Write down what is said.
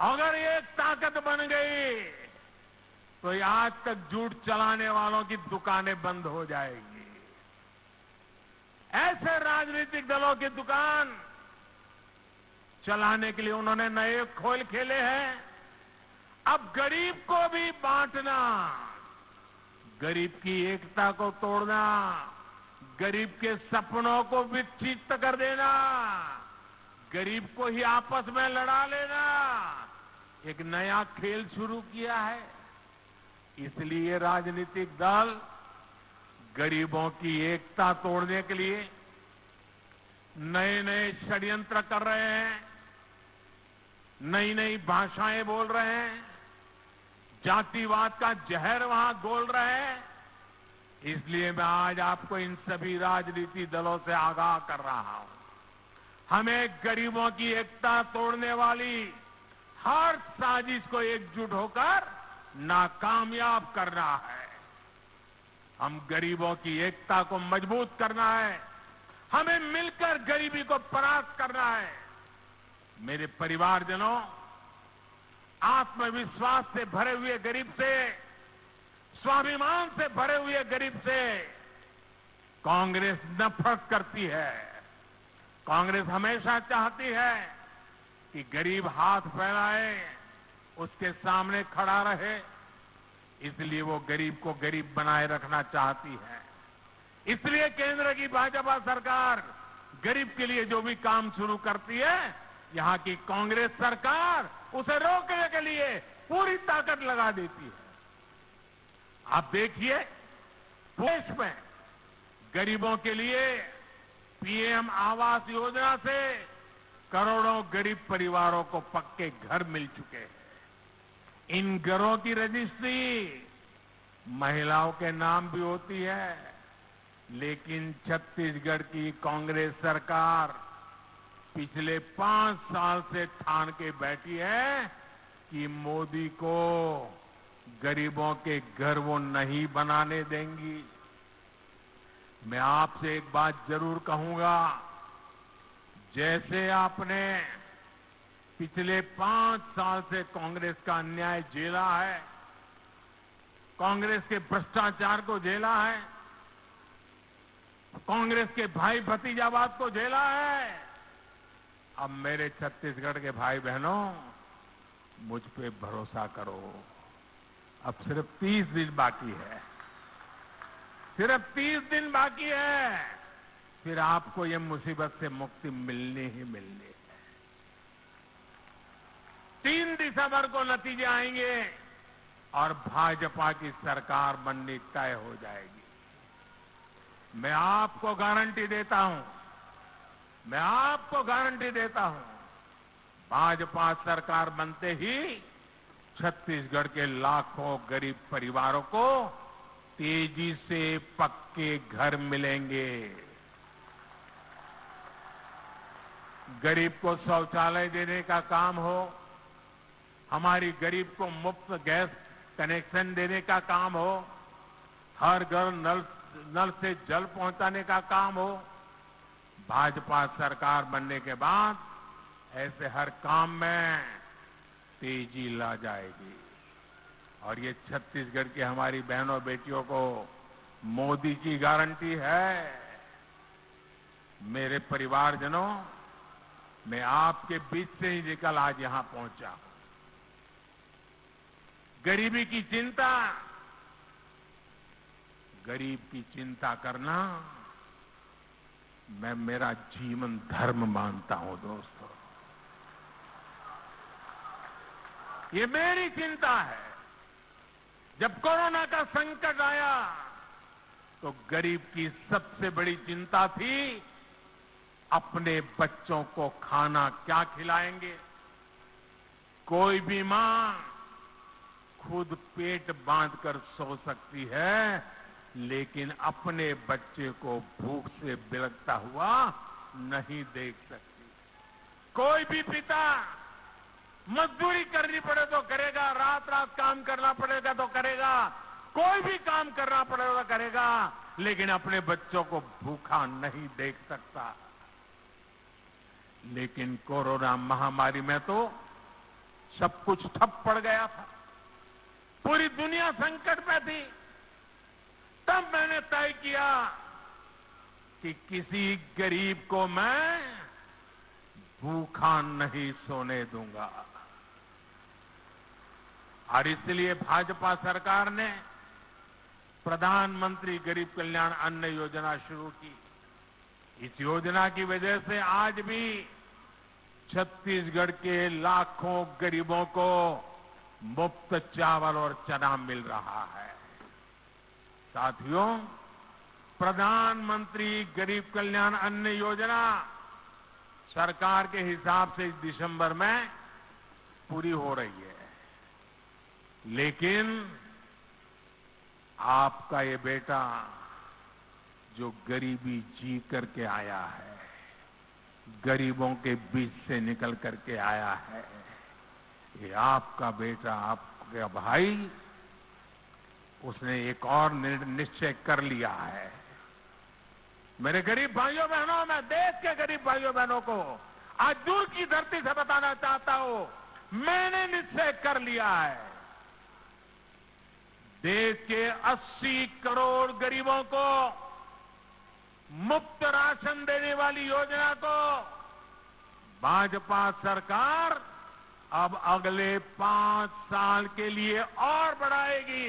अगर एक ताकत बन गई तो ये आज तक झूठ चलाने वालों की दुकानें बंद हो जाएगी। ऐसे राजनीतिक दलों की दुकान चलाने के लिए उन्होंने नए खोल खेले हैं। अब गरीब को भी बांटना, गरीब की एकता को तोड़ना, गरीब के सपनों को विक्षिप्त कर देना, गरीब को ही आपस में लड़ा लेना, एक नया खेल शुरू किया है। इसलिए राजनीतिक दल गरीबों की एकता तोड़ने के लिए नए नए षड्यंत्र कर रहे हैं, नई नई भाषाएं बोल रहे हैं, जातिवाद का जहर वहां घोल रहे हैं। इसलिए मैं आज आपको इन सभी राजनीतिक दलों से आगाह कर रहा हूं, हमें गरीबों की एकता तोड़ने वाली हर साजिश को एकजुट होकर नाकामयाब करना है। हम गरीबों की एकता को मजबूत करना है, हमें मिलकर गरीबी को परास्त करना है। मेरे परिवारजनों, आत्मविश्वास से भरे हुए गरीब से, स्वाभिमान से भरे हुए गरीब से कांग्रेस नफरत करती है। कांग्रेस हमेशा चाहती है कि गरीब हाथ फैलाए, उसके सामने खड़ा रहे, इसलिए वो गरीब को गरीब बनाए रखना चाहती है। इसलिए केंद्र की भाजपा सरकार गरीब के लिए जो भी काम शुरू करती है, यहां की कांग्रेस सरकार उसे रोकने के लिए पूरी ताकत लगा देती है। आप देखिए, देश में गरीबों के लिए पीएम आवास योजना से करोड़ों गरीब परिवारों को पक्के घर मिल चुके हैं। इन घरों की रजिस्ट्री महिलाओं के नाम भी होती है, लेकिन छत्तीसगढ़ की कांग्रेस सरकार पिछले 5 साल से ठान के बैठी है कि मोदी को गरीबों के घर वो नहीं बनाने देंगी। मैं आपसे एक बात जरूर कहूंगा, जैसे आपने पिछले 5 साल से कांग्रेस का अन्याय झेला है, कांग्रेस के भ्रष्टाचार को झेला है, कांग्रेस के भाई भतीजावाद को झेला है, अब मेरे छत्तीसगढ़ के भाई बहनों, मुझ पे भरोसा करो। अब सिर्फ 30 दिन बाकी है, सिर्फ 30 दिन बाकी है, फिर आपको ये मुसीबत से मुक्ति मिलनी ही मिलनी है। 3 दिसंबर को नतीजे आएंगे और भाजपा की सरकार बननी तय हो जाएगी। मैं आपको गारंटी देता हूं, मैं आपको गारंटी देता हूं, भाजपा सरकार बनते ही छत्तीसगढ़ के लाखों गरीब परिवारों को तेजी से पक्के घर मिलेंगे। गरीब को शौचालय देने का काम हो, हमारी गरीब को मुफ्त गैस कनेक्शन देने का काम हो, हर घर नल से जल पहुंचाने का काम हो, भाजपा सरकार बनने के बाद ऐसे हर काम में तेजी ला जाएगी। और ये छत्तीसगढ़ की हमारी बहनों बेटियों को मोदी की गारंटी है। मेरे परिवारजनों, मैं आपके बीच से ही निकल आज यहां पहुंचा। गरीबी की चिंता, गरीब की चिंता करना मैं मेरा जीवन धर्म मानता हूं दोस्तों। ये मेरी चिंता है। जब कोरोना का संकट आया तो गरीब की सबसे बड़ी चिंता थी अपने बच्चों को खाना क्या खिलाएंगे। कोई भी मां खुद पेट बांधकर सो सकती है, लेकिन अपने बच्चे को भूख से बिलखता हुआ नहीं देख सकती। कोई भी पिता मजदूरी करनी पड़े तो करेगा, रात रात काम करना पड़ेगा तो करेगा, कोई भी काम करना पड़ेगा तो करेगा, लेकिन अपने बच्चों को भूखा नहीं देख सकता। लेकिन कोरोना महामारी में तो सब कुछ ठप पड़ गया था, पूरी दुनिया संकट में थी। तब मैंने तय किया कि किसी गरीब को मैं भूखा नहीं सोने दूंगा। और इसलिए भाजपा सरकार ने प्रधानमंत्री गरीब कल्याण अन्न योजना शुरू की। इस योजना की वजह से आज भी छत्तीसगढ़ के लाखों गरीबों को मुफ्त चावल और चना मिल रहा है। साथियों, प्रधानमंत्री गरीब कल्याण अन्न योजना सरकार के हिसाब से इस दिसंबर में पूरी हो रही है, लेकिन आपका ये बेटा जो गरीबी जी करके आया है, गरीबों के बीच से निकल करके आया है, ये आपका बेटा, आपका भाई, उसने एक और निश्चय कर लिया है। मेरे गरीब भाइयों बहनों, मैं देश के गरीब भाइयों बहनों को आज दूर की धरती से बताना चाहता हूं, मैंने निश्चय कर लिया है। देश के 80 करोड़ गरीबों को मुफ्त राशन देने वाली योजना को भाजपा सरकार अब अगले 5 साल के लिए और बढ़ाएगी।